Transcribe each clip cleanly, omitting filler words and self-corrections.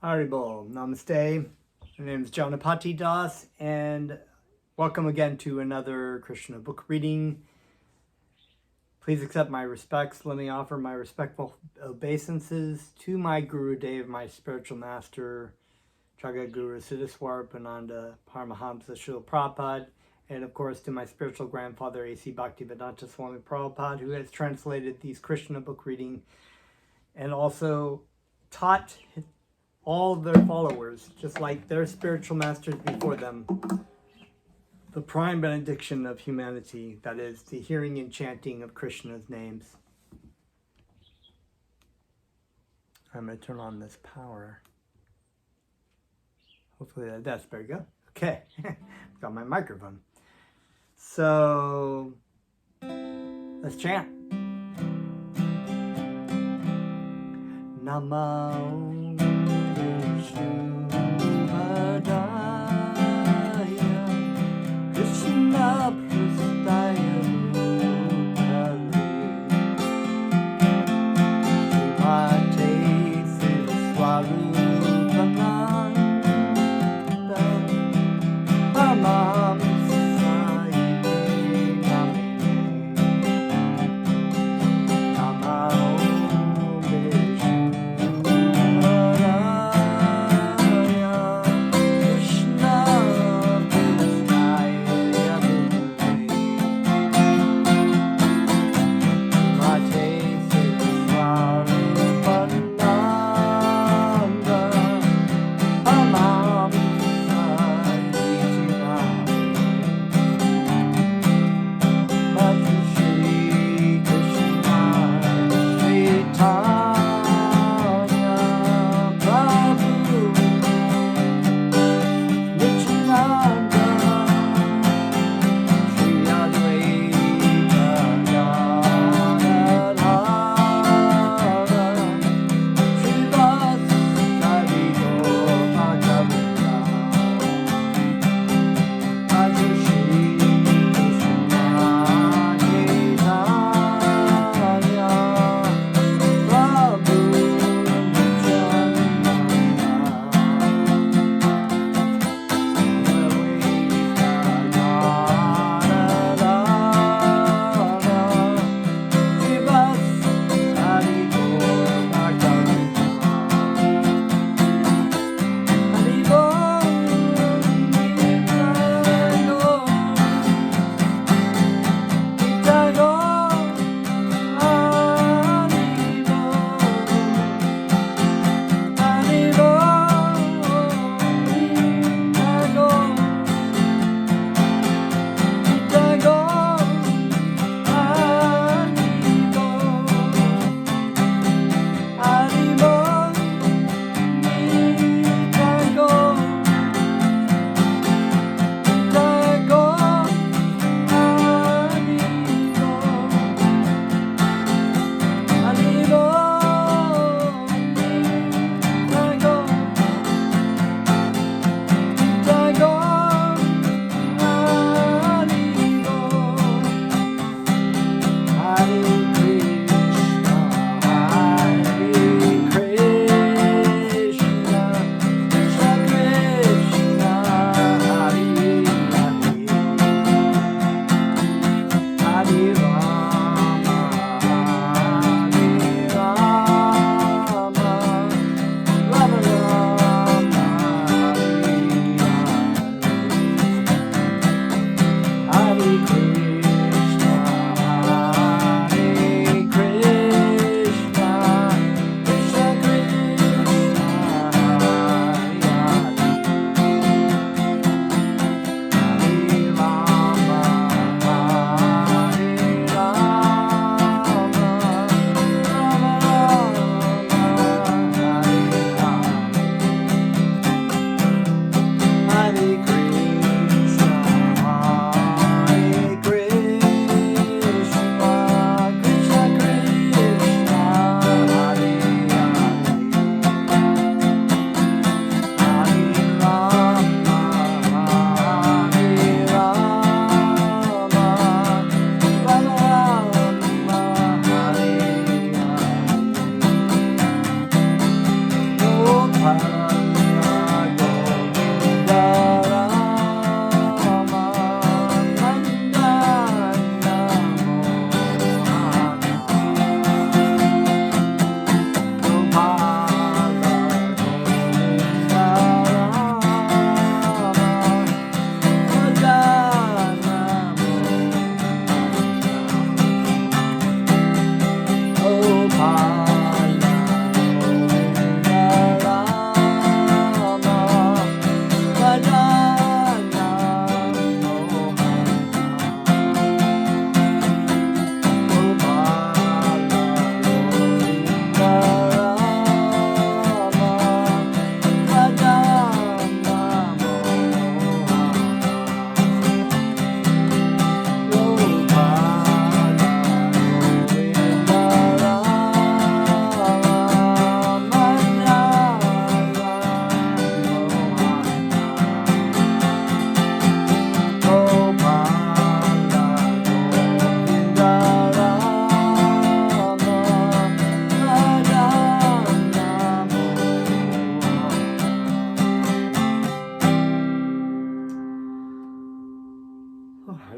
Haribol, Namaste. My name is Janapati Das, and welcome again to another Krishna book reading. Please accept my respects. Let me offer my respectful obeisances to my Guru Dev, my spiritual master, Jagat Guru Siddheswar Pananda Paramahamsa Srila Prabhupada, and of course to my spiritual grandfather A.C. Bhaktivedanta Swami Prabhupada, who has translated these Krishna book reading and also taught all their followers, just like their spiritual masters before them, the prime benediction of humanity, that is, the hearing and chanting of Krishna's names. I'm going to turn on this power. Hopefully that's very good. Okay, got my microphone. So, let's chant. Namo Krishna Prastaya Mate Swarupananda Pamam Namo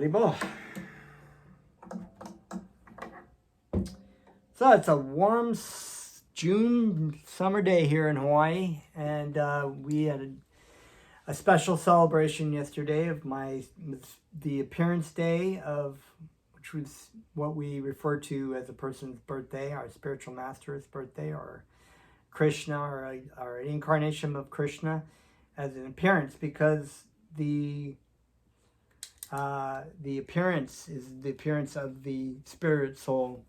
Haribo. So it's a warm June summer day here in Hawaii, and we had a special celebration yesterday of the appearance day of, which was what we refer to as a person's birthday, our spiritual master's birthday, or Krishna, or an incarnation of Krishna as an appearance, because the appearance is the appearance of the spirit soul,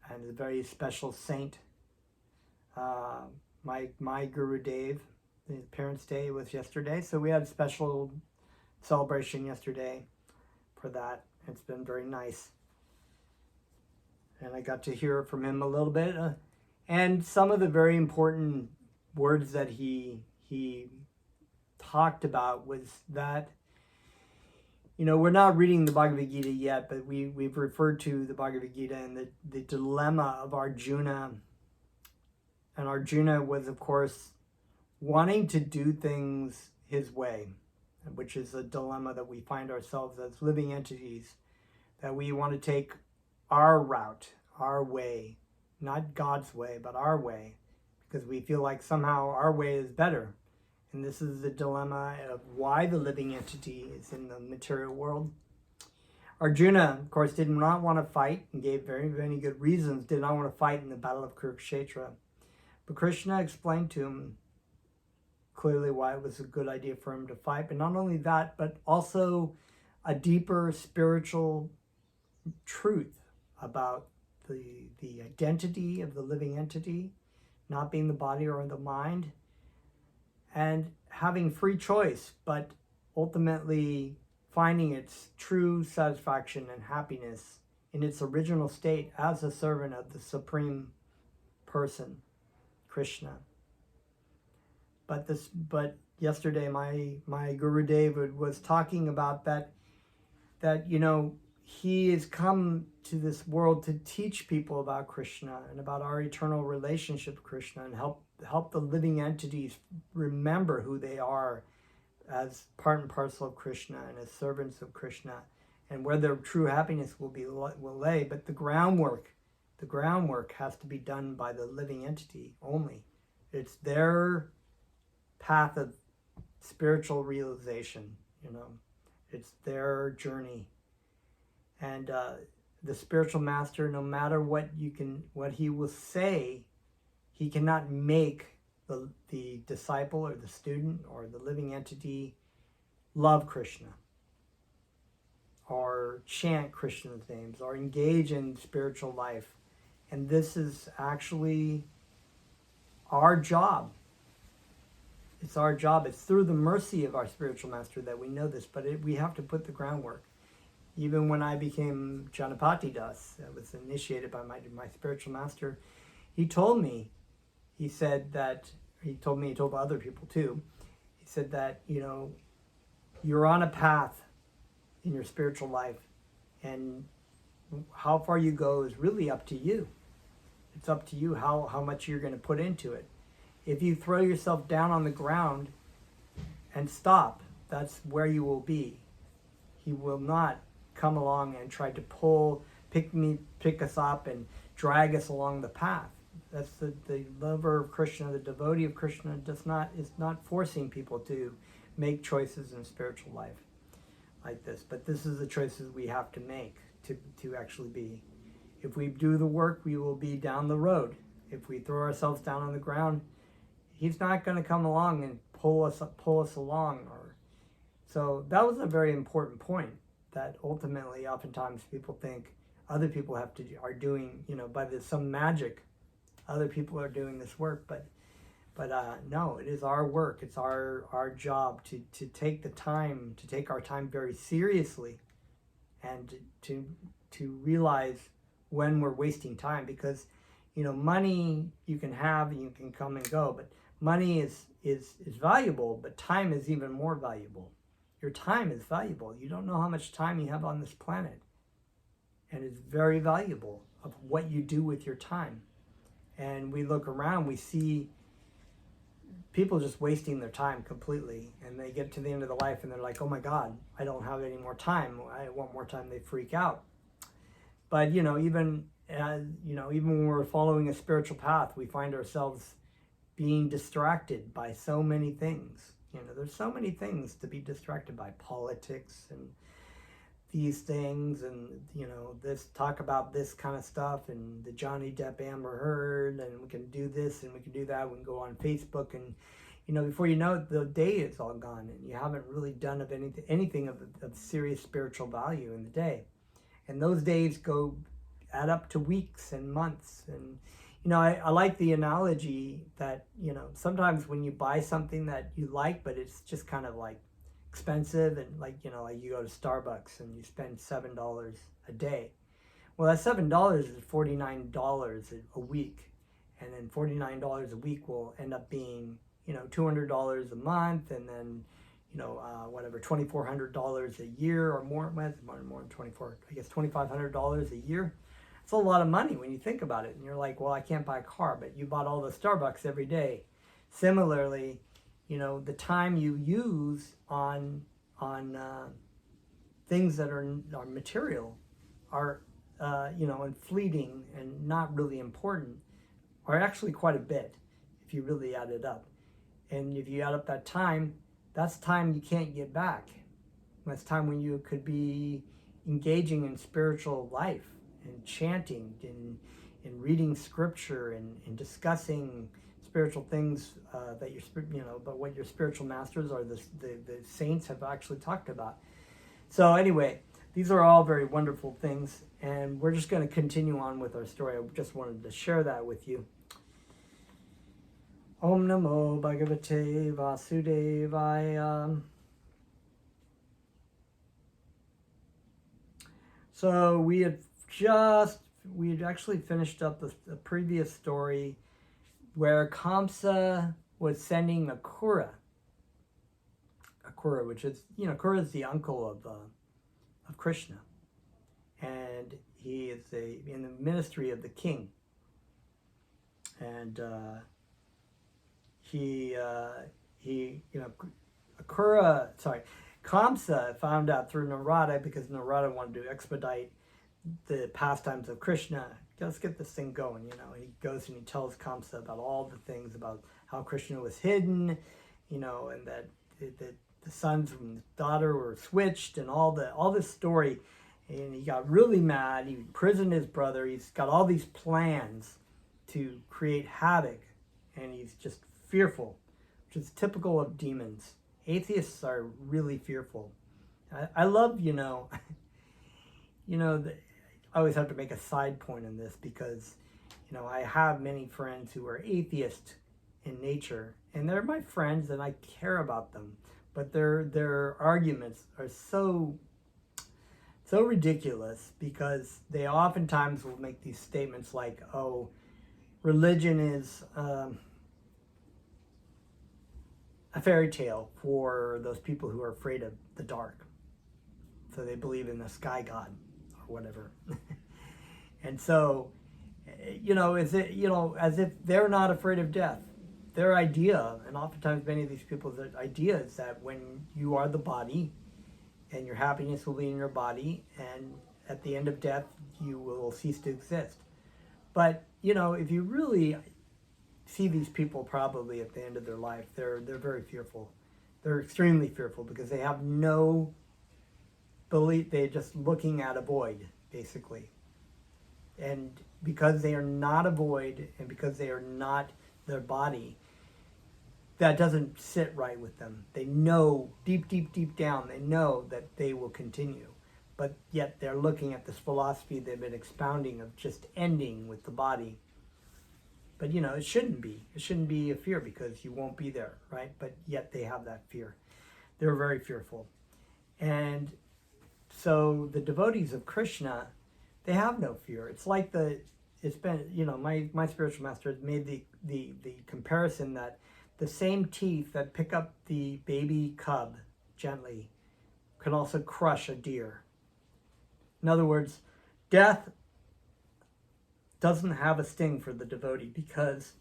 and a very special saint. My Guru Dev, the appearance day was yesterday, so we had a special celebration yesterday for that. It's been very nice, and I got to hear from him a little bit, and some of the very important words that he talked about was that, we're not reading the Bhagavad Gita yet, but we've referred to the Bhagavad Gita and the dilemma of Arjuna. And Arjuna was, of course, wanting to do things his way, which is a dilemma that we find ourselves as living entities, that we want to take our route, our way, not God's way, but our way, because we feel like somehow our way is better. And this is the dilemma of why the living entity is in the material world. Arjuna, of course, did not want to fight, and gave very, very good reasons, did not want to fight in the battle of Kurukshetra. But Krishna explained to him clearly why it was a good idea for him to fight. But not only that, but also a deeper spiritual truth about the identity of the living entity, not being the body or the mind, and having free choice, but ultimately finding its true satisfaction and happiness in its original state as a servant of the Supreme Person, Krishna. But yesterday my Guru David was talking about that he has come to this world to teach people about Krishna and about our eternal relationship with Krishna, and help the living entities remember who they are as part and parcel of Krishna and as servants of Krishna, and where their true happiness will lay. But the groundwork has to be done by the living entity only. It's their path of spiritual realization, it's their journey. And the spiritual master, no matter what he will say, he cannot make the disciple or the student or the living entity love Krishna, or chant Krishna's names, or engage in spiritual life. And this is actually our job. It's our job. It's through the mercy of our spiritual master that we know this, but we have to put the groundwork. Even when I became Janapati Das, I was initiated by my spiritual master, he told me, he told other people too, he said that, you're on a path in your spiritual life, and how far you go is really up to you. It's up to you how much you're going to put into it. If you throw yourself down on the ground and stop, that's where you will be. He will not come along and try to pick us up and drag us along the path. That's the lover of Krishna, the devotee of Krishna is not forcing people to make choices in spiritual life like this. But this is the choices we have to make to actually be. If we do the work, we will be down the road. If we throw ourselves down on the ground, he's not going to come along and pull us along. So that was a very important point, that ultimately oftentimes people think other people are doing, by some magic, other people are doing this work, but no, it is our work. It's our job to take our time very seriously, and to realize when we're wasting time, because money you can have and you can come and go, but money is valuable, but time is even more valuable. Your time is valuable. You don't know how much time you have on this planet, and it's very valuable of what you do with your time. And we look around, we see people just wasting their time completely, and they get to the end of the life and they're like, oh my God, I don't have any more time. I want more time. They freak out. But even when we're following a spiritual path, we find ourselves being distracted by so many things. There's so many things to be distracted by: politics and these things, and this talk about this kind of stuff, and the Johnny Depp Amber Heard, and we can do this and we can do that. We can go on Facebook, and before you know it, the day is all gone, and you haven't really done of anything of serious spiritual value in the day. And those days add up to weeks and months. And I like the analogy that sometimes when you buy something that you like, but it's just kind of like expensive, and like you go to Starbucks and you spend $7 a day. Well, that $7 is $49 a week, and then $49 a week will end up being $200 a month, and then whatever, $2,400 a year, or more than 24, I guess $2,500 a year. It's a lot of money when you think about it, and you're like, well, I can't buy a car, but you bought all the Starbucks every day. Similarly, the time you use on things that are material, are and fleeting and not really important, are actually quite a bit if you really add it up. And if you add up that time, that's time you can't get back. That's time when you could be engaging in spiritual life and chanting and reading scripture and discussing spiritual things that but what your spiritual masters or the saints have actually talked about. So anyway, these are all very wonderful things, and we're just going to continue on with our story. I just wanted to share that with you. Om Namo Bhagavate Vasudevaya. So we had actually finished up the previous story where Kamsa was sending Akura, which is, Akura is the uncle of Krishna, and he is in the ministry of the king, and Kamsa found out through Narada, because Narada wanted to expedite the pastimes of Krishna. Let's get this thing going, and he goes and he tells Kamsa about all the things about how Krishna was hidden, and that the sons and daughter were switched, and all this story. And he got really mad. He imprisoned his brother. He's got all these plans to create havoc, and he's just fearful, which is typical of demons. Atheists are really fearful. I love, I always have to make a side point in this, because, I have many friends who are atheist in nature, and they're my friends and I care about them, but their arguments are so ridiculous, because they oftentimes will make these statements like, oh, religion is a fairy tale for those people who are afraid of the dark. So they believe in the sky god or whatever. And so, as if they're not afraid of death. Their idea, and oftentimes many of these people's idea, is that when you are the body, and your happiness will be in your body, and at the end of death, you will cease to exist. But, if you really see these people probably at the end of their life, they're very fearful. They're extremely fearful, because they have no belief. They're just looking at a void, basically. And because they are not a void, and because they are not their body, that doesn't sit right with them. They know deep, deep, deep down, they know that they will continue. But yet they're looking at this philosophy they've been expounding of just ending with the body. But, it shouldn't be. It shouldn't be a fear, because you won't be there, right? But yet they have that fear. They're very fearful. And so the devotees of Krishna, they have no fear. It's like my spiritual master has made the comparison that the same teeth that pick up the baby cub gently can also crush a deer. In other words, death doesn't have a sting for the devotee, because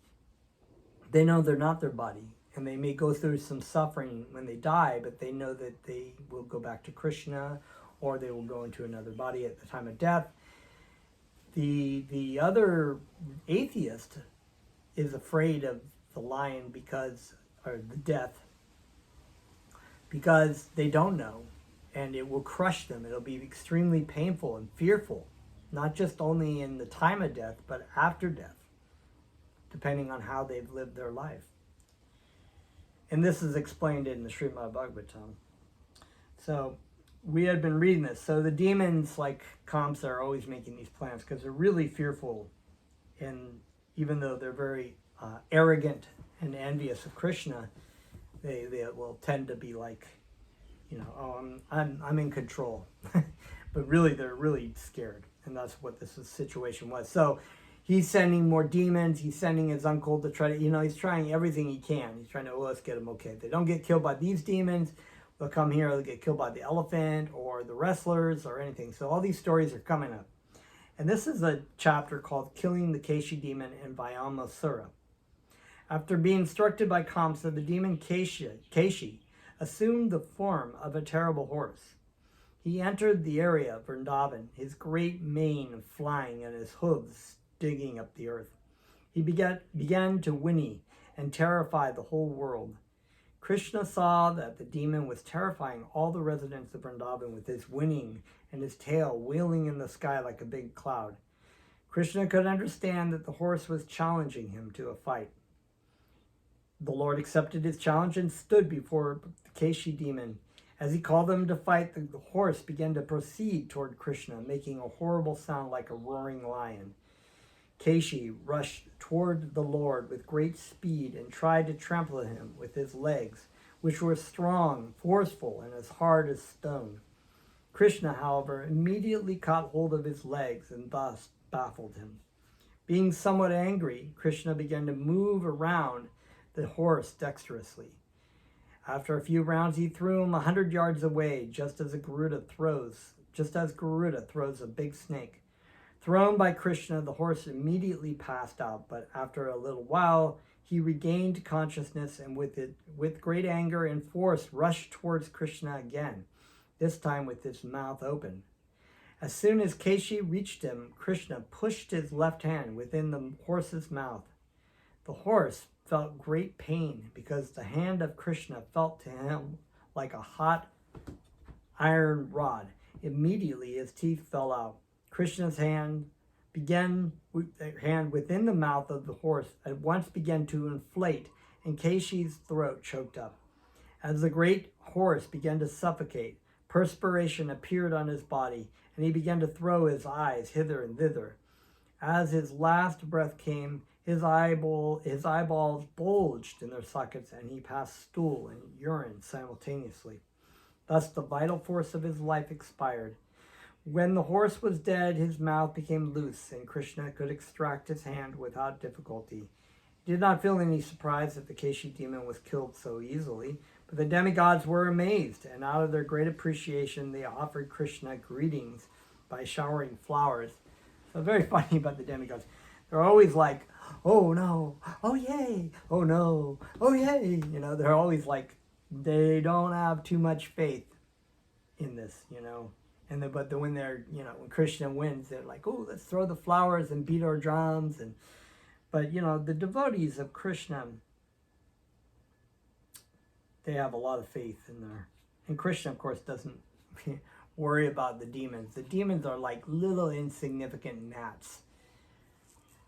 they know they're not their body, And they may go through some suffering when they die, but they know that they will go back to Krishna, or they will go into another body at the time of death. The other atheist is afraid of the lion or the death, because they don't know, and it will crush them. It'll be extremely painful and fearful, not just only in the time of death, but after death, depending on how they've lived their life. And this is explained in the Srimad Bhagavatam. So we had been reading this. So the demons, like Kamsa, are always making these plans because they're really fearful. And even though they're very arrogant and envious of Krishna, they will tend to be like, oh, I'm in control. But really, they're really scared. And that's what this situation was. So he's sending more demons. He's sending his uncle to try to, he's trying everything he can. He's trying to, let's get them okay. If they don't get killed by these demons, they'll come here, they'll get killed by the elephant or the wrestlers or anything. So all these stories are coming up. And this is a chapter called Killing the Kesi Demon in Vyomasura. After being instructed by Kamsa, the demon Kesi assumed the form of a terrible horse. He entered the area of Vrindavan, his great mane flying and his hooves digging up the earth. He began to whinny and terrify the whole world. Krishna saw that the demon was terrifying all the residents of Vrindavan with his whinnying and his tail wheeling in the sky like a big cloud. Krishna could understand that the horse was challenging him to a fight. The Lord accepted his challenge and stood before the Kesi demon. As he called them to fight, the horse began to proceed toward Krishna, making a horrible sound like a roaring lion. Kesi rushed toward the Lord with great speed and tried to trample him with his legs, which were strong, forceful, and as hard as stone. Krishna, however, immediately caught hold of his legs and thus baffled him. Being somewhat angry, Krishna began to move around the horse dexterously. After a few rounds, he threw him 100 yards away, just as Garuda throws a big snake. Thrown by Krishna, the horse immediately passed out, but after a little while, he regained consciousness and with great anger and force rushed towards Krishna again, this time with his mouth open. As soon as Kesi reached him, Krishna pushed his left hand within the horse's mouth. The horse felt great pain because the hand of Krishna felt to him like a hot iron rod. Immediately his teeth fell out. Krishna's hand within the mouth of the horse at once began to inflate, and Kesi's throat choked up. As the great horse began to suffocate, perspiration appeared on his body, and he began to throw his eyes hither and thither. As his last breath came, his eyeballs bulged in their sockets, and he passed stool and urine simultaneously. Thus the vital force of his life expired. When the horse was dead, his mouth became loose, and Krishna could extract his hand without difficulty. He did not feel any surprise that the Kesi demon was killed so easily, but the demigods were amazed, and out of their great appreciation, they offered Krishna greetings by showering flowers. So very funny about the demigods. They're always like, oh no, oh yay, oh no, oh yay. They're always like, they don't have too much faith in this, But when when Krishna wins, they're like, oh, let's throw the flowers and beat our drums. But the devotees of Krishna, they have a lot of faith in there. And Krishna, of course, doesn't worry about the demons. The demons are like little insignificant gnats.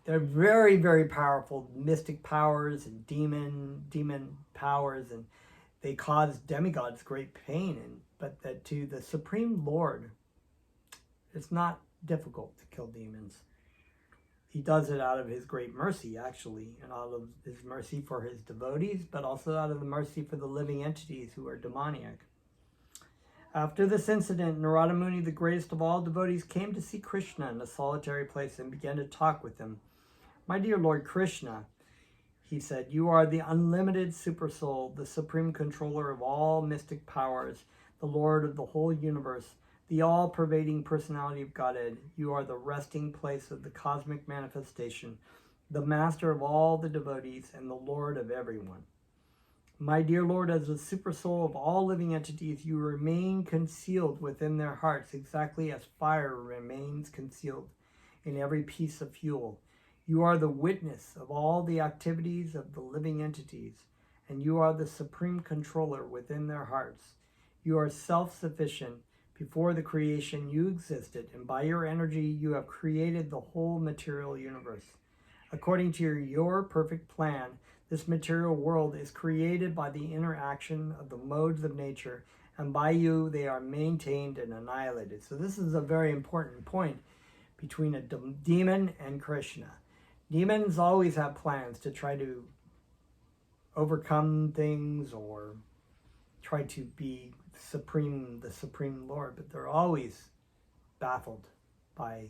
They're very, very powerful mystic powers and demon powers, and they cause demigods great pain. But that to the Supreme Lord, it's not difficult to kill demons. He does it out of his great mercy, actually, and out of his mercy for his devotees, but also out of the mercy for the living entities who are demoniac. After this incident, Narada Muni, the greatest of all devotees, came to see Krishna in a solitary place and began to talk with him. My dear Lord Krishna, he said, you are the unlimited supersoul, the supreme controller of all mystic powers, the Lord of the whole universe, the all-pervading personality of Godhead. You are the resting place of the cosmic manifestation, the master of all the devotees, and the Lord of everyone. My dear Lord, as the super soul of all living entities, you remain concealed within their hearts, exactly as fire remains concealed in every piece of fuel. You are the witness of all the activities of the living entities, and you are the supreme controller within their hearts. You are self-sufficient. Before the creation, you existed, and by your energy, you have created the whole material universe. According to your perfect plan, this material world is created by the interaction of the modes of nature, and by you they are maintained and annihilated. So this is a very important point between a demon and Krishna. Demons always have plans to try to overcome things or try to be the supreme Lord, but they're always baffled by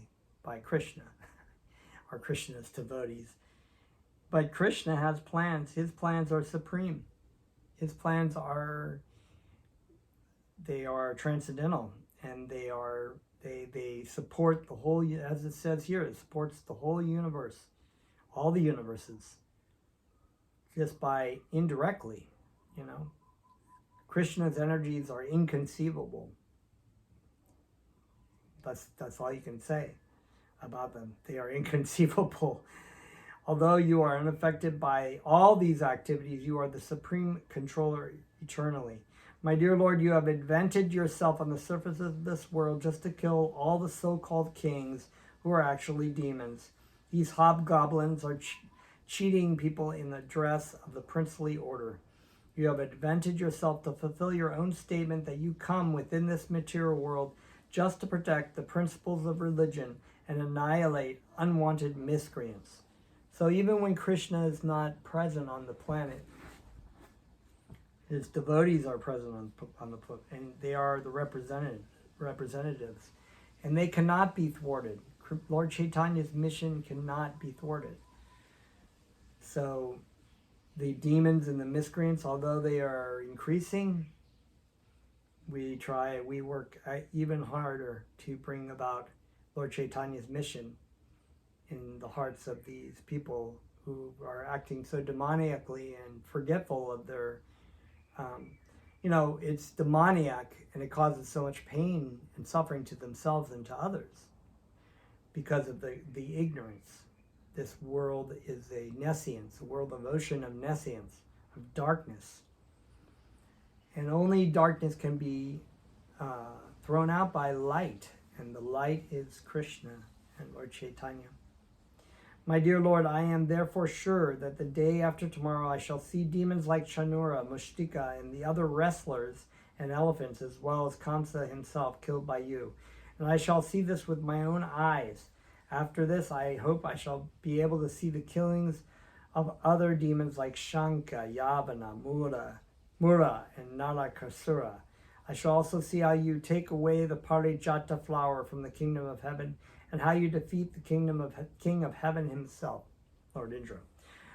Krishna or Krishna's devotees. But Krishna has plans. His plans are supreme. His plans are transcendental, and they support the whole, as it says here, it supports the whole universe, all the universes, just by indirectly, Krishna's energies are inconceivable. That's all you can say about them. They are inconceivable. Although you are unaffected by all these activities, you are the supreme controller eternally. My dear Lord, you have invented yourself on the surface of this world just to kill all the so-called kings who are actually demons. These hobgoblins are cheating people in the dress of the princely order. You have invented yourself to fulfill your own statement that you come within this material world just to protect the principles of religion and annihilate unwanted miscreants. So even when Krishna is not present on the planet, his devotees are present on the planet, and they are the representatives, and they cannot be thwarted. Lord Chaitanya's mission cannot be thwarted. So the demons and the miscreants, although they are increasing, we work even harder to bring about Lord Chaitanya's mission in the hearts of these people who are acting so demoniacally and forgetful of their, it's demoniac, and it causes so much pain and suffering to themselves and to others because of the ignorance. This world is a nescience, a world of ocean of nescience, of darkness. And only darkness can be thrown out by light, and the light is Krishna and Lord Chaitanya. My dear Lord, I am therefore sure that the day after tomorrow I shall see demons like Chanura, Mushtika, and the other wrestlers and elephants, as well as Kamsa himself, killed by you. And I shall see this with my own eyes. After this, I hope I shall be able to see the killings of other demons like Shanka, Yavana, Mura, and Narakasura. I shall also see how you take away the Parijata flower from the kingdom of heaven, and how you defeat the king of heaven himself, Lord Indra.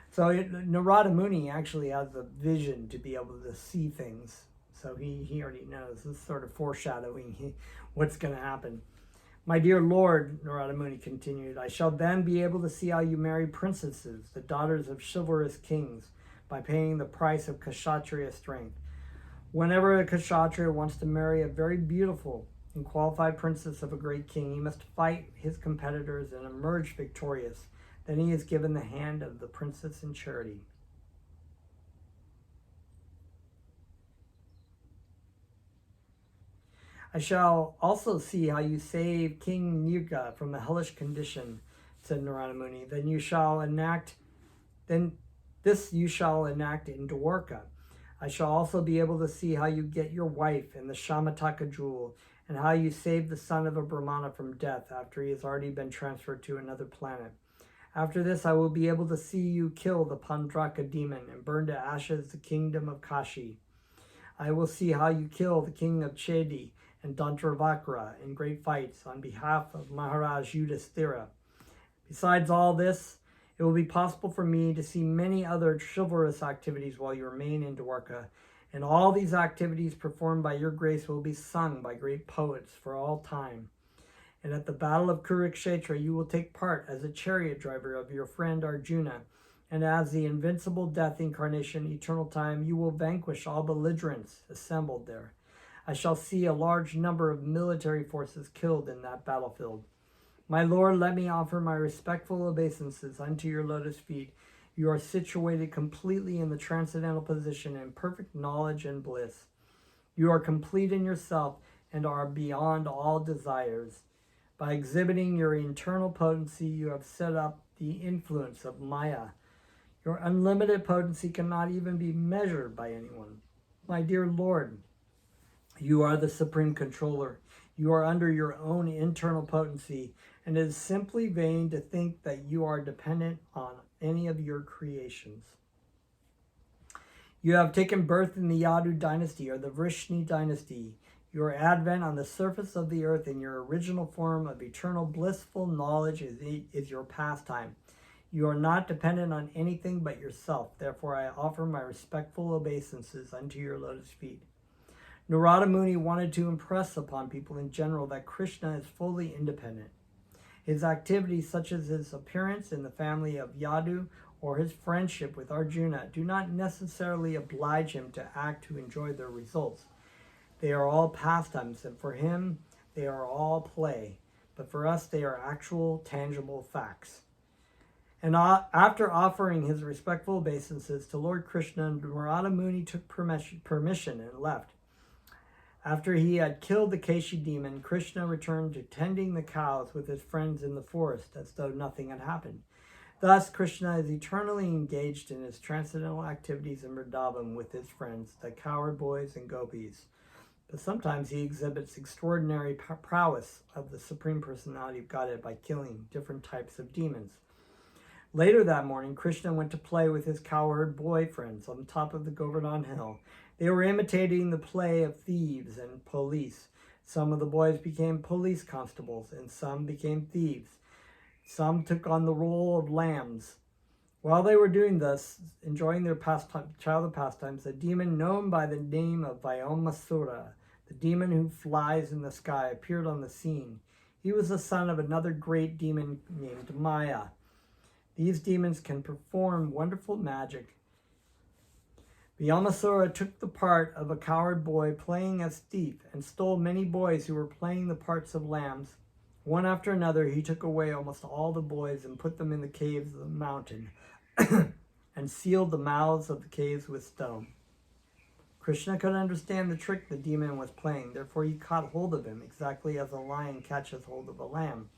So Narada Muni actually has a vision to be able to see things. So he already knows. This is sort of foreshadowing what's going to happen. My dear Lord, Narada Muni continued, I shall then be able to see how you marry princesses, the daughters of chivalrous kings, by paying the price of Kshatriya strength. Whenever a Kshatriya wants to marry a very beautiful and qualified princess of a great king, he must fight his competitors and emerge victorious. Then he is given the hand of the princess in charity. I shall also see how you save King Nirga from the hellish condition, said Narada Muni. Then you shall enact in Dwarka. I shall also be able to see how you get your wife and the Shamataka jewel, and how you save the son of a Brahmana from death after he has already been transferred to another planet. After this, I will be able to see you kill the Pandraka demon and burn to ashes the kingdom of Kashi. I will see how you kill the king of Chedi and Dantravakra in great fights on behalf of Maharaj Yudhishthira. Besides all this, it will be possible for me to see many other chivalrous activities while you remain in Dwarka, and all these activities performed by your grace will be sung by great poets for all time. And at the battle of Kurukshetra, you will take part as a chariot driver of your friend Arjuna, and as the invincible death incarnation, eternal time, you will vanquish all belligerents assembled there. I shall see a large number of military forces killed in that battlefield. My Lord, let me offer my respectful obeisances unto your lotus feet. You are situated completely in the transcendental position in perfect knowledge and bliss. You are complete in yourself and are beyond all desires. By exhibiting your internal potency, you have set up the influence of Maya. Your unlimited potency cannot even be measured by anyone. My dear Lord, you are the supreme controller. You are under your own internal potency, and it is simply vain to think that you are dependent on any of your creations. You have taken birth in the Yadu dynasty or the Vrishni dynasty. Your advent on the surface of the earth in your original form of eternal blissful knowledge is your pastime. You are not dependent on anything but yourself. Therefore, I offer my respectful obeisances unto your lotus feet. Narada Muni wanted to impress upon people in general that Krishna is fully independent. His activities, such as his appearance in the family of Yadu or his friendship with Arjuna, do not necessarily oblige him to act to enjoy their results. They are all pastimes, and for him, they are all play. But for us, they are actual, tangible facts. And after offering his respectful obeisances to Lord Krishna, Narada Muni took permission and left. After he had killed the Kesi demon, Krishna returned to tending the cows with his friends in the forest as though nothing had happened. Thus, Krishna is eternally engaged in his transcendental activities in Vrindavan with his friends, the cowherd boys and gopis. But sometimes he exhibits extraordinary prowess of the Supreme Personality of Godhead by killing different types of demons. Later that morning, Krishna went to play with his cowherd boy friends on top of the Govardhan hill. They were imitating the play of thieves and police. Some of the boys became police constables, and some became thieves. Some took on the role of lambs. While they were doing this, enjoying their childhood pastimes, a demon known by the name of Vyomasura, the demon who flies in the sky, appeared on the scene. He was the son of another great demon named Maya. These demons can perform wonderful magic. Vyomasura took the part of a cowherd boy playing as thief and stole many boys who were playing the parts of lambs. One after another, he took away almost all the boys and put them in the caves of the mountain and sealed the mouths of the caves with stone. Krishna could understand the trick the demon was playing, therefore he caught hold of him, exactly as a lion catches hold of a lamb.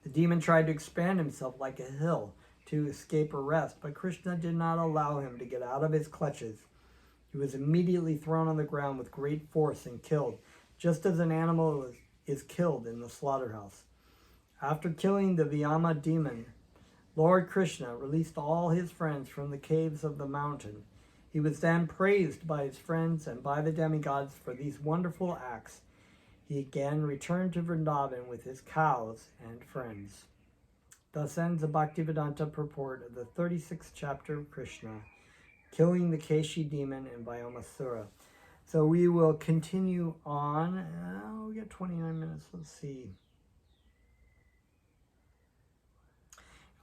The demon tried to expand himself like a hill to escape arrest, but Krishna did not allow him to get out of his clutches. He was immediately thrown on the ground with great force and killed, just as an animal is killed in the slaughterhouse. After killing the Vyama demon, Lord Krishna released all his friends from the caves of the mountain. He was then praised by his friends and by the demigods for these wonderful acts. He again returned to Vrindavan with his cows and friends. Thus ends the Bhaktivedanta purport of the 36th chapter of Krishna, killing the Kesi demon in Vyomasura. So we will continue on. We got 29 minutes. Let's see.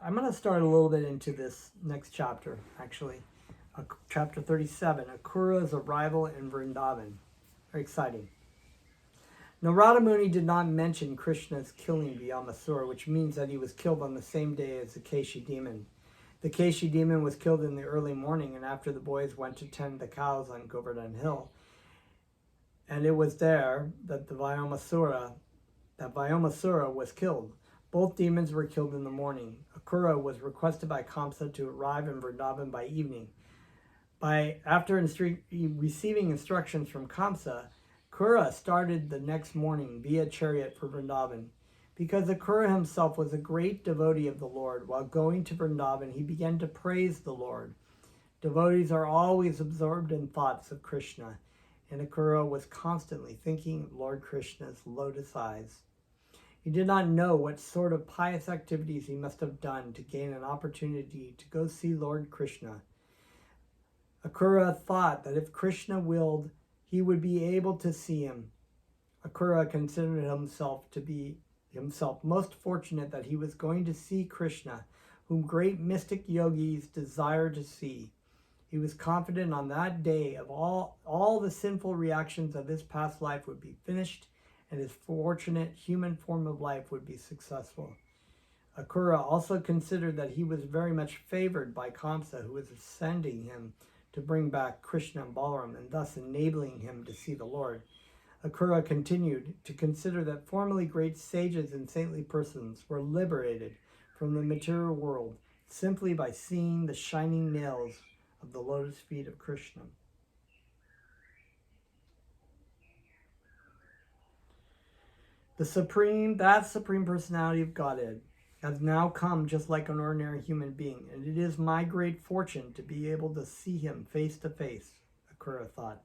I'm going to start a little bit into this next chapter, actually. Chapter 37, Akura's arrival in Vrindavan. Very exciting. Narada Muni did not mention Krishna's killing Vyomasura, which means that he was killed on the same day as the Kesi demon. The Kesi demon was killed in the early morning, and after the boys went to tend the cows on Govardhan Hill. And it was there that Vyomasura was killed. Both demons were killed in the morning. Akura was requested by Kamsa to arrive in Vrindavan by evening. After receiving instructions from Kamsa, Akura started the next morning via chariot for Vrindavan. Because Akura himself was a great devotee of the Lord, while going to Vrindavan, he began to praise the Lord. Devotees are always absorbed in thoughts of Krishna, and Akura was constantly thinking of Lord Krishna's lotus eyes. He did not know what sort of pious activities he must have done to gain an opportunity to go see Lord Krishna. Akura thought that if Krishna willed, he would be able to see him. Akura considered himself most fortunate that he was going to see Krishna, whom great mystic yogis desire to see. He was confident on that day of all the sinful reactions of his past life would be finished, and his fortunate human form of life would be successful. Akura also considered that he was very much favored by Kamsa, who was sending him to bring back Krishna and Balaram, and thus enabling him to see the Lord. Akura continued to consider that formerly great sages and saintly persons were liberated from the material world simply by seeing the shining nails of the lotus feet of Krishna. That supreme personality of Godhead has now come just like an ordinary human being, and it is my great fortune to be able to see him face to face, Akura thought.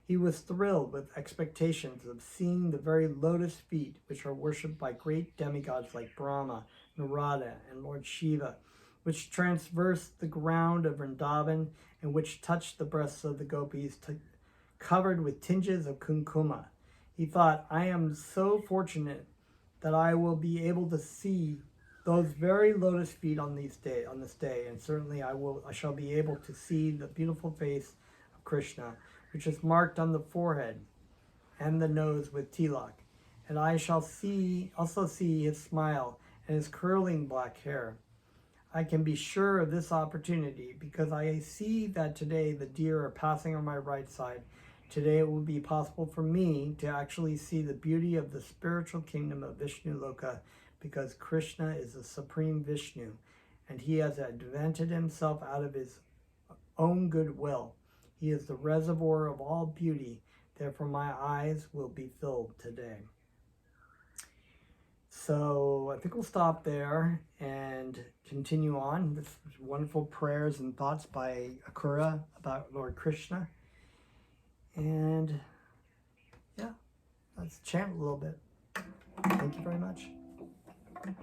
He was thrilled with expectations of seeing the very lotus feet which are worshipped by great demigods like Brahma, Narada, and Lord Shiva, which traverse the ground of Vrindavan and which touch the breasts of the gopis covered with tinges of kumkuma. He thought, I am so fortunate that I will be able to see those very lotus feet on this day, and certainly I shall be able to see the beautiful face of Krishna, which is marked on the forehead and the nose with tilak, and I shall also see his smile and his curling black hair. I can be sure of this opportunity because I see that today the deer are passing on my right side. Today it will be possible for me to actually see the beauty of the spiritual kingdom of Vishnu Loka, because Krishna is the supreme Vishnu, and he has invented himself out of his own goodwill. He is the reservoir of all beauty, therefore my eyes will be filled today. So I think we'll stop there and continue on with wonderful prayers and thoughts by Akura about Lord Krishna. And yeah, let's chant a little bit. Thank you very much. Hare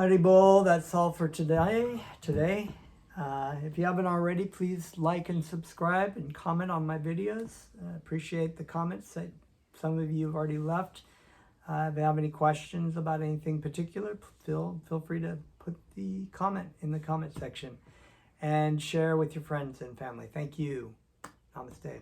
Haribol, that's all for today. If you haven't already, please like and subscribe and comment on my videos. Appreciate the comments that some of you have already left. If you have any questions about anything particular, feel free to put the comment in the comment section and share with your friends and family. Thank you. Namaste.